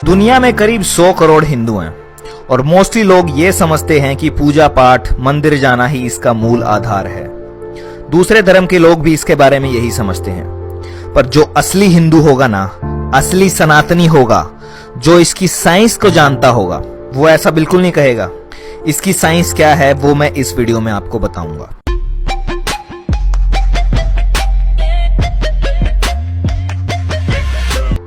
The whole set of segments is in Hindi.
दुनिया में करीब 100 करोड़ हिंदू हैं और मोस्टली लोग ये समझते हैं कि पूजा पाठ मंदिर जाना ही इसका मूल आधार है। दूसरे धर्म के लोग भी इसके बारे में यही समझते हैं, पर जो असली हिंदू होगा ना, असली सनातनी होगा, जो इसकी साइंस को जानता होगा, वो ऐसा बिल्कुल नहीं कहेगा। इसकी साइंस क्या है वो मैं इस वीडियो में आपको बताऊंगा।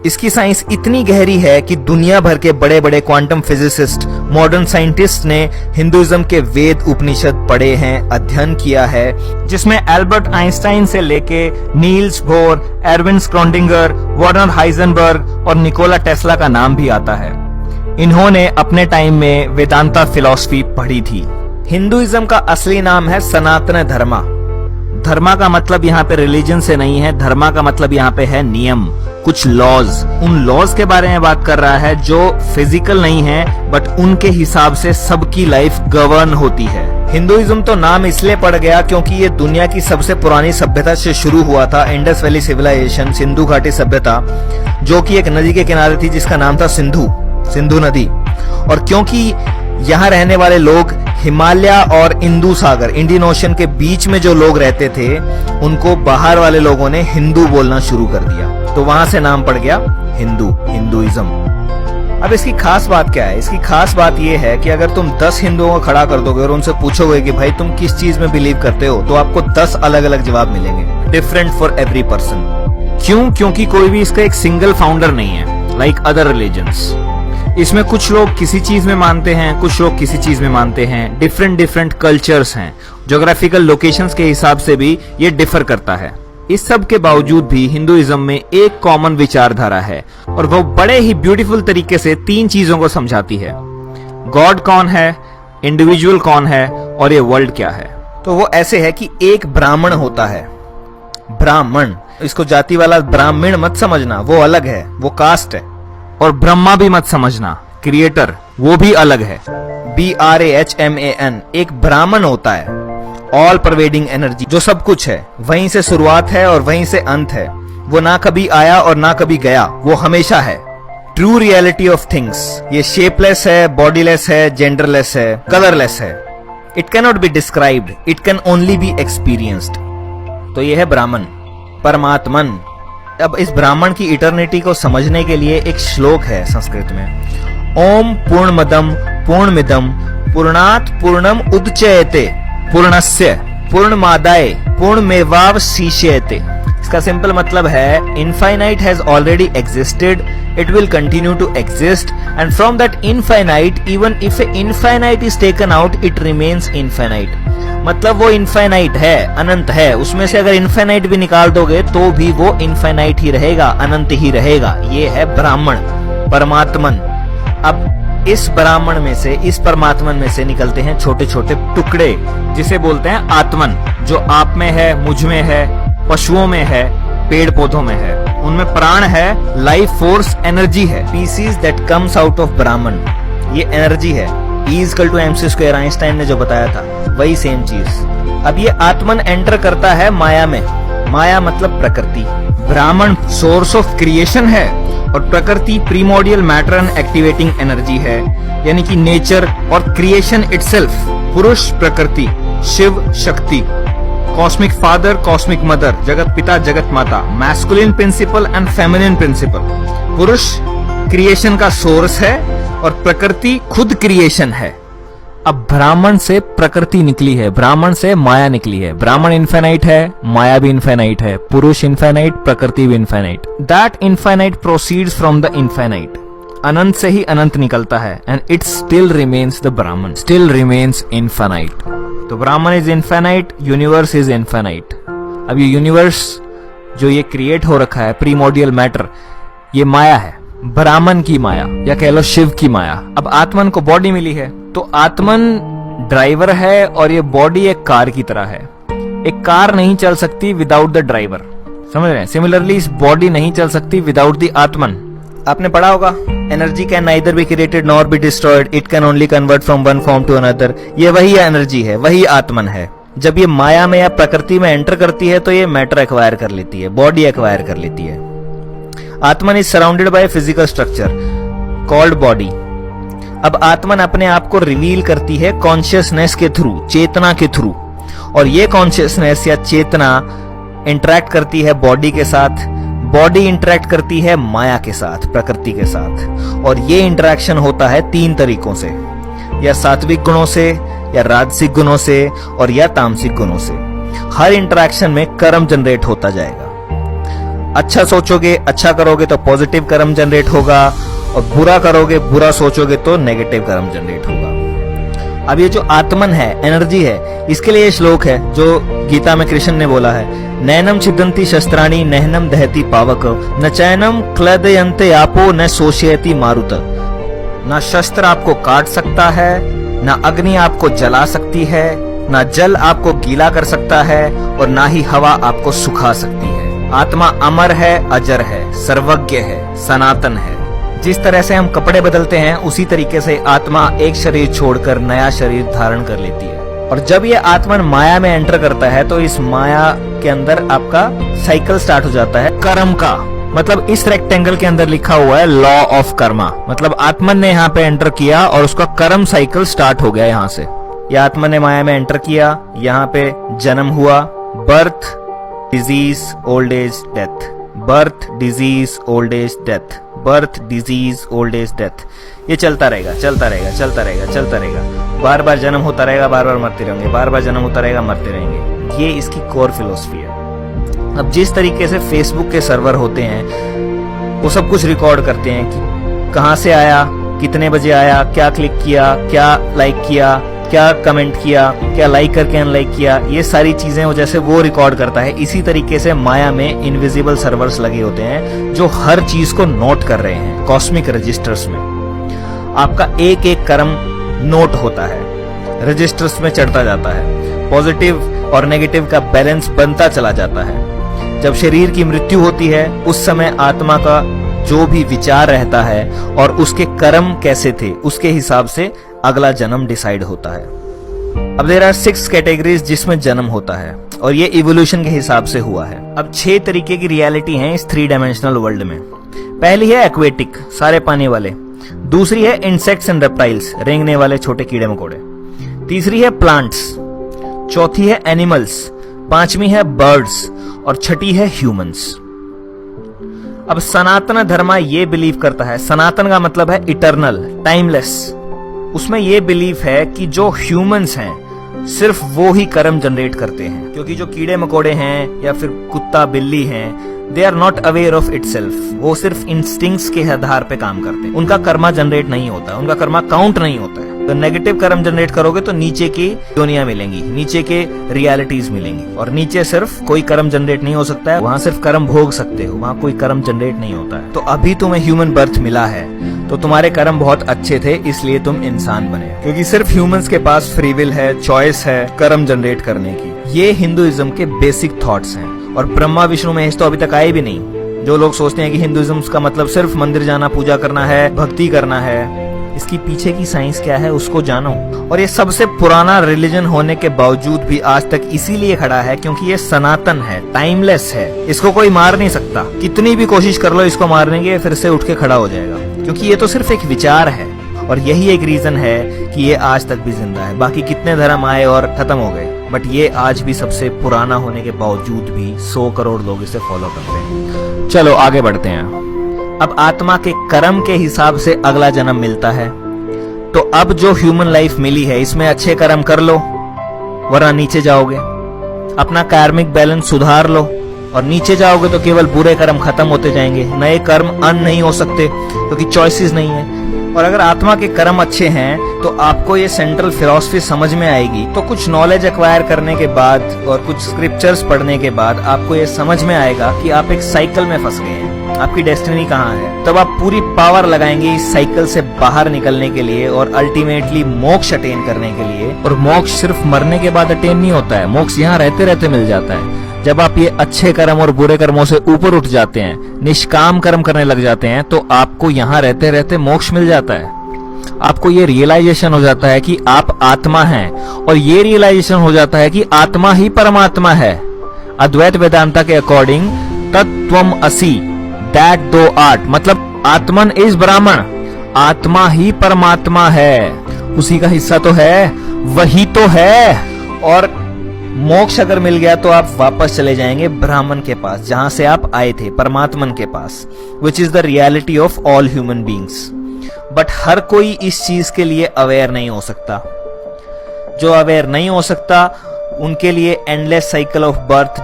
इसकी साइंस इतनी गहरी है कि दुनिया भर के बड़े बड़े क्वांटम फिजिसिस्ट, मॉडर्न साइंटिस्ट ने हिंदुइज्म के वेद उपनिषद पढ़े हैं, अध्ययन किया है, जिसमें एल्बर्ट आइंस्टाइन से लेके Niels Bohr, Erwin Schrödinger, Werner Heisenberg और निकोला टेस्ला का नाम भी आता है। इन्होंने अपने टाइम में वेदांता फिलॉसफी पढ़ी थी। हिंदुइज्म का असली नाम है सनातन धर्मा। धर्मा का मतलब यहाँ पे रिलीजन से नहीं है, धर्मा का मतलब यहाँ पे है नियम, कुछ लॉज। उन लॉज के बारे में बात कर रहा है जो फिजिकल नहीं है, बट उनके हिसाब से सबकी लाइफ गवर्न होती है। हिंदुइज्म तो नाम इसलिए पड़ गया क्योंकि ये दुनिया की सबसे पुरानी सभ्यता से शुरू हुआ था, इंडस वैली सिविलाइजेशन, सिंधु घाटी सभ्यता, जो कि एक नदी के किनारे थी जिसका नाम था सिंधु नदी। और क्योंकि यहाँ रहने वाले लोग हिमालय और इंदु सागर, इंडियन ओशन के बीच में जो लोग रहते थे, उनको बाहर वाले लोगों ने हिंदू बोलना शुरू कर दिया, तो वहां से नाम पड़ गया हिंदुइज्म। अब इसकी खास बात क्या है? इसकी खास बात यह है कि अगर तुम 10 हिंदुओं को खड़ा कर दोगे और उनसे पूछोगे कि भाई तुम किस चीज में बिलीव करते हो, तो आपको 10 अलग अलग जवाब मिलेंगे, डिफरेंट फॉर एवरी पर्सन। क्यों? क्योंकि कोई भी इसका एक सिंगल फाउंडर नहीं है, लाइक अदर रिलीजन्स। इसमें कुछ लोग किसी चीज में मानते हैं, कुछ लोग किसी चीज में मानते हैं, डिफरेंट कल्चर्स हैं, ज्योग्राफिकल लोकेशंस के हिसाब से भी ये डिफर करता है। इस सब के बावजूद भी हिंदुइज्म में एक कॉमन विचारधारा है और वो बड़े ही ब्यूटीफुल तरीके से 3 चीजों को समझाती है। गॉड कौन है, इंडिविजुअल कौन है और ये वर्ल्ड क्या है। तो वो ऐसे है कि एक ब्राह्मण होता है, ब्राह्मण, इसको जाति वाला ब्राह्मण मत समझना, वो अलग है, वो कास्ट है। और ब्रह्मा भी मत समझना, क्रिएटर, वो भी अलग है, BRAHMAN। एक ब्राह्मण होता है, ऑल परवेडिंग एनर्जी, जो सब कुछ है, वहीं से शुरुआत है और वहीं से अंत है। वो ना कभी आया और ना कभी गया, वो हमेशा है। ट्रू रियलिटी ऑफ थिंग्स, ये शेपलेस है, बॉडीलेस है, जेंडरलेस है, कलरलेस है। It can not be described, it can only be experienced. तो ये है ब्राह्मण, परमात्मन। अब इस ब्राह्मण की इटर्निटी को समझने के लिए एक श्लोक है संस्कृत में, ओम पूर्णमदम पूर्णमिदम पूर्णात् पूर्णम उदच्यते पूर्णस्य पूर्णमादाय पूर्णमेवावशिष्यते। इसका सिंपल मतलब है, infinite has already existed, it will continue to exist, and from that infinite even if a infinite is taken out it remains infinite. मतलब वो इनफाइनाइट है, अनंत है, उसमें से अगर इनफाइनाइट भी निकाल दोगे तो भी वो इनफाइनाइट ही रहेगा, अनंत ही रहेगा। ये है ब्राह्मण, परमात्मन। अब इस ब्राह्मण में से, इस परमात्मन में से निकलते हैं छोटे छोटे टुकड़े, जिसे बोलते हैं आत्मन, जो आप में है, मुझ में है, पशुओं में है, पेड़ पौधों में है। उनमें प्राण है, लाइफ फोर्स, एनर्जी है। Pieces that comes out of Brahman, ये एनर्जी है। E=mc², आइंस्टाइन ने जो बताया था, वही सेम चीज। अब ये आत्मन एंटर करता है माया में। माया मतलब प्रकृति। ब्राह्मण सोर्स ऑफ क्रिएशन है और प्रकृति primordial matter and activating energy है, यानी कि नेचर और क्रिएशन इटसेल्फ। पुरुष प्रकृति, Shiv Shakti, cosmic father, cosmic mother, जगत पिता, जगत माता, masculine principle and feminine principle. पुरुष क्रिएशन का सोर्स है और प्रकृति खुद क्रिएशन है। अब ब्राह्मण से प्रकृति निकली है, ब्राह्मण से माया निकली है। ब्राह्मण इनफाइनाइट है, माया भी इनफाइनाइट है, पुरुष इनफाइनाइट, प्रकृति भी infinite. That infinite proceeds from the infinite. अनंत से ही अनंत निकलता है, and it still remains the Brahman, still remains infinite. तो Brahman is infinite, universe is infinite. अब ये यूनिवर्स जो ये क्रिएट हो रखा है, प्रीमोडियल मैटर, ये माया है, ब्राह्मण की माया, या कह लो शिव की माया। अब आत्मन को बॉडी मिली है, तो आत्मन ड्राइवर है और ये बॉडी एक कार की तरह है। एक कार नहीं चल सकती विदाउट द ड्राइवर, समझ रहे हैं? सिमिलरली इस बॉडी नहीं चल सकती विदाउट द आत्मन। आपने पढ़ा होगा, energy can neither be created nor be destroyed, it can only convert from one form to another. ये वही एनर्जी है, वही आत्मन है। जब ये माया में या प्रकृति में एंटर करती है तो ये मैटर एक्वायर कर लेती है, बॉडी एक्वायर कर लेती है। Atman is surrounded by a physical structure called body. अब आत्मन अपने आप को रिवील करती है कॉन्शियसनेस के थ्रू, चेतना के थ्रू, और ये कॉन्शियसनेस या चेतना इंटरेक्ट करती है बॉडी के साथ, बॉडी इंटरेक्ट करती है माया के साथ, प्रकृति के साथ। और ये इंटरेक्शन होता है 3 तरीकों से, या सात्विक गुणों से, या राजसिक गुणों से, और या तामसिक गुणों से। हर इंटरेक्शन में कर्म जनरेट होता जाएगा। अच्छा सोचोगे, अच्छा करोगे तो पॉजिटिव कर्म जनरेट होगा, और बुरा करोगे, बुरा सोचोगे तो नेगेटिव कर्म जनरेट होगा। अब ये जो आत्मन है, एनर्जी है, इसके लिए श्लोक है जो गीता में कृष्ण ने बोला है, नैनम छिदंती शस्त्राणि नहनम दहति पावक, न चैनम क्लदयन्ते आपो न शोषयति मारुत। ना शस्त्र आपको काट सकता है, ना अग्नि आपको जला सकती है, ना जल आपको गीला कर सकता है, और ना ही हवा आपको सुखा सकती है। आत्मा अमर है, अजर है, सर्वज्ञ है, सनातन है। जिस तरह से हम कपड़े बदलते हैं, उसी तरीके से आत्मा एक शरीर छोड़कर नया शरीर धारण कर लेती है। और जब ये आत्मन माया में एंटर करता है तो इस माया के अंदर आपका साइकिल स्टार्ट हो जाता है कर्म का। मतलब इस रेक्टेंगल के अंदर लिखा हुआ है लॉ ऑफ कर्मा। मतलब आत्मन ने यहाँ पे एंटर किया और उसका कर्म साइकिल स्टार्ट हो गया। यहाँ से ये आत्मन ने माया में एंटर किया, यहाँ पे जन्म हुआ, birth, disease, old age, death, birth, disease, old age, death, birth, disease, old age, death. ये चलता रहेगा, चलता रहेगा, चलता रहेगा, चलता रहेगा। बार बार जन्म होता रहेगा, बार बार मरते रहेंगे, बार बार जन्म होता रहेगा, मरते रहेंगे। ये इसकी कोर फिलोसफी है। अब जिस तरीके से फेसबुक के सर्वर होते हैं, वो सब कुछ रिकॉर्ड करते हैं कि कहाँ से आया, कितने बजे आया, क्या क्लिक किया, क्या लाइक किया, क्या कमेंट किया, क्या लाइक करके अनलाइक किया, ये सारी चीजें वो जैसे वो रिकॉर्ड करता है। इसी तरीके से माया में इनविजिबल सर्वर्स लगे होते हैं जो हर चीज को नोट कर रहे हैं। कॉस्मिक रजिस्टर्स में आपका एक एक कर्म नोट होता है, रजिस्टर्स में चढ़ता जाता है, पॉजिटिव और नेगेटिव का बैलेंस बनता चला जाता है। जब शरीर की मृत्यु होती है, उस समय आत्मा का जो भी विचार रहता है और उसके कर्म कैसे थे, उसके हिसाब से अगला जन्म डिसाइड होता है। अब देयर आर 6 कैटेगरीज जिसमें जन्म होता है, और ये इवोल्यूशन के हिसाब से हुआ है। अब 6 तरीके की रियलिटी है इस 3 डायमेंशनल वर्ल्ड में। पहली है एक्वेटिक, सारे पानी वाले। दूसरी है इंसेक्ट्स एंड रेप्टाइल्स, रेंगने वाले छोटे कीड़े मकोड़े। तीसरी है प्लांट्स। चौथी है एनिमल्स। पांचवी है बर्ड्स, और छठी है ह्यूमंस। अब सनातन धर्म ये बिलीव करता है, सनातन का मतलब है इटर्नल, टाइमलेस। उसमें ये बिलीफ है कि जो ह्यूमंस हैं सिर्फ वो ही कर्म जनरेट करते हैं, क्योंकि जो कीड़े मकोड़े हैं या फिर कुत्ता बिल्ली हैं, they are not aware of itself. वो सिर्फ इंस्टिंक्ट्स के आधार पे काम करते हैं, उनका कर्मा जनरेट नहीं होता, उनका कर्मा काउंट नहीं होता है। तो नेगेटिव कर्म जनरेट करोगे तो नीचे की दुनिया मिलेंगी, नीचे के रियलिटीज मिलेंगी, और नीचे सिर्फ कोई कर्म जनरेट नहीं हो सकता है, वहां सिर्फ कर्म भोग सकते हो, वहां कोई कर्म जनरेट नहीं होता है। तो अभी तुम्हें ह्यूमन बर्थ मिला है तो तुम्हारे कर्म बहुत अच्छे थे, इसलिए तुम इंसान बने, क्योंकि सिर्फ ह्यूमंस के पास फ्री विल है, चॉइस है कर्म जनरेट करने की। ये हिंदुइज्म के बेसिक थॉट्स हैं, और ब्रह्मा विष्णु महेश तो अभी तक आए भी नहीं। जो लोग सोचते हैं कि हिंदुइज्म का मतलब सिर्फ मंदिर जाना, पूजा करना है, भक्ति करना है, इसकी पीछे की साइंस क्या है उसको जानो। और ये सबसे पुराना रिलीजन होने के बावजूद भी आज तक इसीलिए खड़ा है क्योंकि ये सनातन है, टाइमलेस है, इसको कोई मार नहीं सकता। कितनी भी कोशिश कर लो इसको मारने की, फिर से उठ के खड़ा हो जाएगा, क्योंकि ये तो सिर्फ एक विचार है। और यही एक रीजन है कि ये आज तक भी जिंदा है। बाकी कितने धर्म आए और खत्म हो गए, बट ये आज भी सबसे पुराना होने के बावजूद भी 100 करोड़ लोग इसे फॉलो करते हैं। चलो आगे बढ़ते हैं। अब आत्मा के कर्म के हिसाब से अगला जन्म मिलता है। तो अब जो ह्यूमन लाइफ मिली है, इसमें अच्छे कर्म कर लो, वरना नीचे जाओगे। अपना कार्मिक बैलेंस सुधार लो, और नीचे जाओगे तो केवल बुरे कर्म खत्म होते जाएंगे, नए कर्म अन नहीं हो सकते क्योंकि चॉइसेस नहीं है। और अगर आत्मा के कर्म अच्छे हैं तो आपको ये सेंट्रल फिलॉसफी समझ में आएगी। तो कुछ नॉलेज एक्वायर करने के बाद और कुछ स्क्रिप्चर्स पढ़ने के बाद आपको ये समझ में आएगा कि आप एक साइकिल में फंस गए हैं, आपकी डेस्टिनी कहाँ है। तब आप पूरी पावर लगाएंगे इस साइकिल से बाहर निकलने के लिए और अल्टीमेटली मोक्ष अटेन करने के लिए। और मोक्ष सिर्फ मरने के बाद अटेन नहीं होता है, मोक्ष यहाँ रहते रहते मिल जाता है। जब आप ये अच्छे कर्म और बुरे कर्मों से ऊपर उठ जाते हैं, निष्काम कर्म करने लग जाते हैं, तो आपको यहाँ रहते रहते मोक्ष मिल जाता है। आपको ये रियलाइजेशन हो जाता है कि आप आत्मा हैं, और ये रियलाइजेशन हो जाता है कि आत्मा ही परमात्मा है। अद्वैत वेदांता के अकॉर्डिंग तत्त्वम असि, दैट दो आर्ट, मतलब आत्मन इज ब्राह्मण आत्मा ही परमात्मा है, उसी का हिस्सा तो है, वही तो है। और मोक्ष अगर मिल गया तो आप वापस चले जाएंगे ब्राह्मण के पास, जहां से आप आए थे, परमात्मन के पास, which is the reality of all human beings. But हर कोई इस चीज के लिए अवेयर नहीं हो सकता। जो अवेयर नहीं हो सकता उनके लिए endless cycle of birth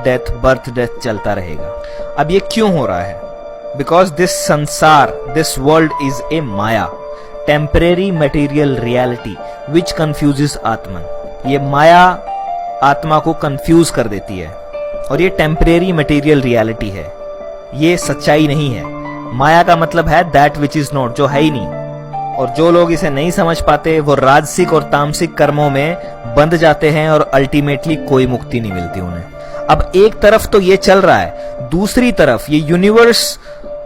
death चलता रहेगा। अब ये क्यों हो रहा है? बिकॉज दिस संसार, this world is a Maya, temporary material reality which confuses आत्मन। ये माया आत्मा को कंफ्यूज कर देती है, और ये टेम्परेरी मटेरियल रियलिटी है, ये सच्चाई नहीं है। माया का मतलब है दैट विच इज नॉट, जो है ही नहीं। और जो लोग इसे नहीं समझ पाते वो राजसिक और तामसिक कर्मों में बंध जाते हैं और अल्टीमेटली कोई मुक्ति नहीं मिलती उन्हें। अब एक तरफ तो ये चल रहा है, दूसरी तरफ ये यूनिवर्स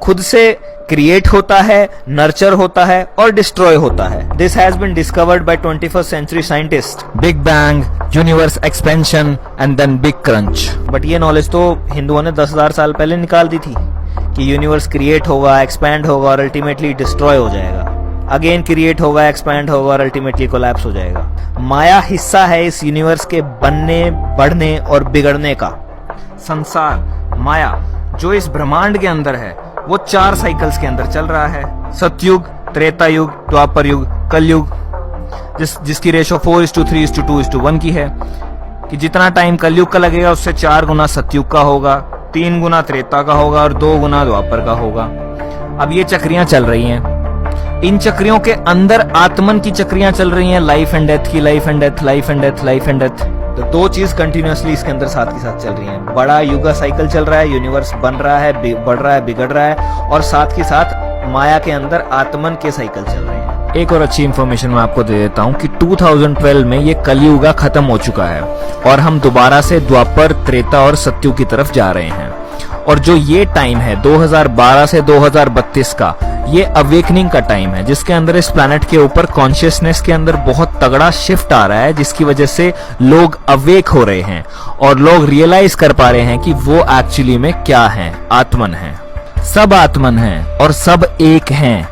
खुद से क्रिएट होता है, नर्चर होता है और डिस्ट्रॉय होता है। This has been discovered by 21st century scientist. Big bang, universe expansion and then big crunch. But ये नॉलेज तो हिंदुओं ने 10,000 साल पहले निकाल दी थी कि यूनिवर्स क्रिएट होगा, एक्सपैंड होगा और अल्टीमेटली डिस्ट्रॉय हो जाएगा, अगेन क्रिएट होगा, एक्सपैंड होगा और अल्टीमेटली कोलैप्स हो जाएगा। माया हिस्सा है इस यूनिवर्स के बनने, बढ़ने और बिगड़ने का। संसार, माया, जो इस ब्रह्मांड के अंदर है, वो 4 साइकिल्स के अंदर चल रहा है। सतयुग, त्रेता युग, द्वापर युग, कलयुग, जिसकी रेशो 4:3:2:1 की है, कि जितना टाइम कलयुग का लगेगा उससे 4 गुना सतयुग का होगा, 3 गुना त्रेता का होगा और 2 गुना द्वापर का होगा। अब ये चक्रियां चल रही हैं, इन चक्रियों के अंदर आत्मन की चक्रियां चल रही हैं, लाइफ एंड डेथ की, life and death, life and death, life and death. तो 2 चीज कंटिन्यूअसली इसके अंदर साथ के साथ चल रही हैं। बड़ा युगा साइकिल चल रहा है, यूनिवर्स बन रहा है, बढ़ रहा है, बिगड़ रहा है, और साथ के साथ माया के अंदर आत्मन के साइकिल चल रहे हैं। एक और अच्छी इंफॉर्मेशन मैं आपको दे देता हूँ कि 2012 में ये कलयुगा खत्म हो चुका है और हम दोबारा से द्वापर, त्रेता और सतयुग की तरफ जा रहे हैं। और जो ये टाइम है 2012 से 2032 का, ये अवेकनिंग का टाइम है, जिसके अंदर इस प्लैनेट के ऊपर कॉन्शियसनेस के अंदर बहुत तगड़ा शिफ्ट आ रहा है, जिसकी वजह से लोग अवेक हो रहे हैं और लोग रियलाइज कर पा रहे हैं कि वो एक्चुअली में क्या है, आत्मन है। सब आत्मन हैं और सब एक हैं।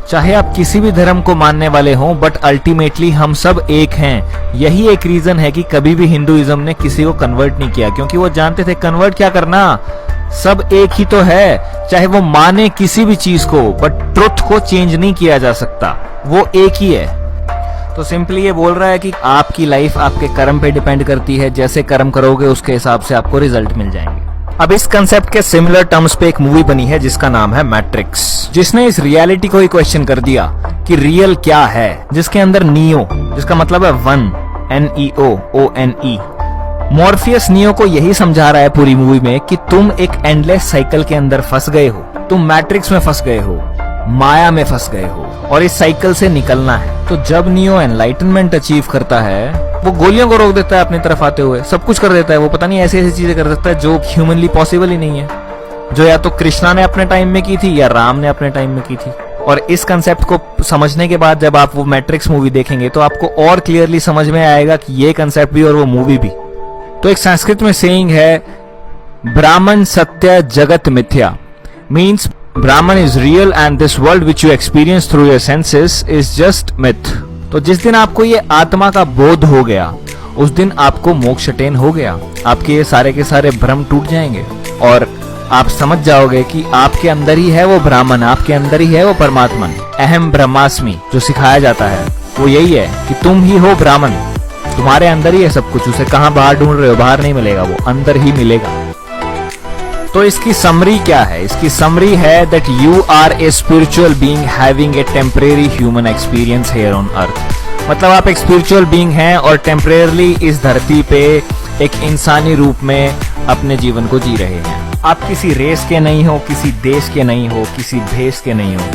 चाहे आप किसी भी धर्म को मानने वाले हों, बट अल्टीमेटली हम सब एक हैं। यही एक रीजन है कि कभी भी हिंदुइज्म ने किसी को कन्वर्ट नहीं किया, क्योंकि वो जानते थे कन्वर्ट क्या करना, सब एक ही तो है। चाहे वो माने किसी भी चीज को, बट ट्रुथ को चेंज नहीं किया जा सकता, वो एक ही है। तो सिंपली ये बोल रहा है कि आपकी लाइफ आपके कर्म पे डिपेंड करती है, जैसे कर्म करोगे उसके हिसाब से आपको रिजल्ट मिल जाएंगे। अब इस कंसेप्ट के सिमिलर टर्म्स पे एक मूवी बनी है जिसका नाम है मैट्रिक्स, जिसने इस रियलिटी को ही क्वेश्चन कर दिया कि रियल क्या है, जिसके अंदर नियो, जिसका मतलब है 1, NEO, मॉर्फियस नियो को यही समझा रहा है पूरी मूवी में कि तुम एक एंडलेस साइकिल के अंदर फंस गए हो, तुम मैट्रिक्स में फंस गए हो, माया में फंस गए हो और इस साइकिल से निकलना है। तो जब नियो एनलाइटनमेंट अचीव करता है, वो गोलियों को रोक देता है अपनी तरफ आते हुए, सब कुछ कर देता है, वो पता नहीं ऐसी ऐसी चीजें कर सकता है जो ह्यूमनली पॉसिबल ही नहीं है, जो या तो कृष्णा ने अपने टाइम में की थी या राम ने अपने टाइम में की थी। और इस कंसेप्ट को समझने के बाद जब आप वो मैट्रिक्स मूवी देखेंगे तो आपको और क्लियरली समझ में आएगा कि ये कंसेप्ट भी और वो मूवी भी। तो एक संस्कृत में सेइंग है, ब्राह्मण सत्य जगत मिथ्या, मीन्स ब्राह्मण is real and this world which you experience through your senses is just myth. तो जिस दिन आपको ये आत्मा का बोध हो गया, उस दिन आपको मोक्ष अटेन हो गया, आपके ये सारे के सारे भ्रम टूट जाएंगे और आप समझ जाओगे कि आपके अंदर ही है वो ब्राह्मण, आपके अंदर ही है वो परमात्मन। अहम ब्रह्मास्मि जो सिखाया जाता है वो यही है कि तुम ही हो ब्राह्मण, तुम्हारे अंदर ही है सब कुछ, उसे कहां बाहर ढूंढ रहे हो, बाहर नहीं मिलेगा, वो अंदर ही मिलेगा। तो इसकी समरी क्या है? इसकी समरी है that you are a spiritual being having a temporary human experience here on earth. मतलब आप एक स्पिरिचुअल बीइंग हैं और टेम्परेरली इस धरती पे एक इंसानी रूप में अपने जीवन को जी रहे हैं। आप किसी रेस के नहीं हो, किसी देश के नहीं हो, किसी भेष के नहीं हो,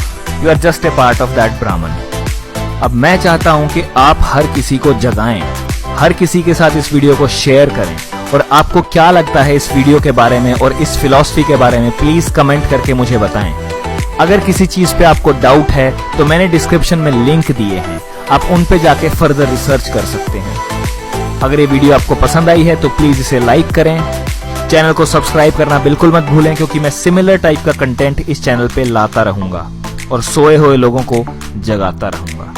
you are just a part of that Brahman. अब मैं चाहता हूं कि आप हर किसी को जगाएं, हर किसी के साथ इस वीडियो को शेयर करें, और आपको क्या लगता है इस वीडियो के बारे में और इस फिलॉसफी के बारे में प्लीज कमेंट करके मुझे बताएं। अगर किसी चीज पे आपको डाउट है तो मैंने डिस्क्रिप्शन में लिंक दिए हैं, आप उन पे जाके फर्दर रिसर्च कर सकते हैं। अगर ये वीडियो आपको पसंद आई है तो प्लीज इसे लाइक करें, चैनल को सब्सक्राइब करना बिल्कुल मत भूलें, क्योंकि मैं सिमिलर टाइप का कंटेंट इस चैनल पे लाता रहूंगा। और सोए हुए लोगों को जगाता रहूंगा।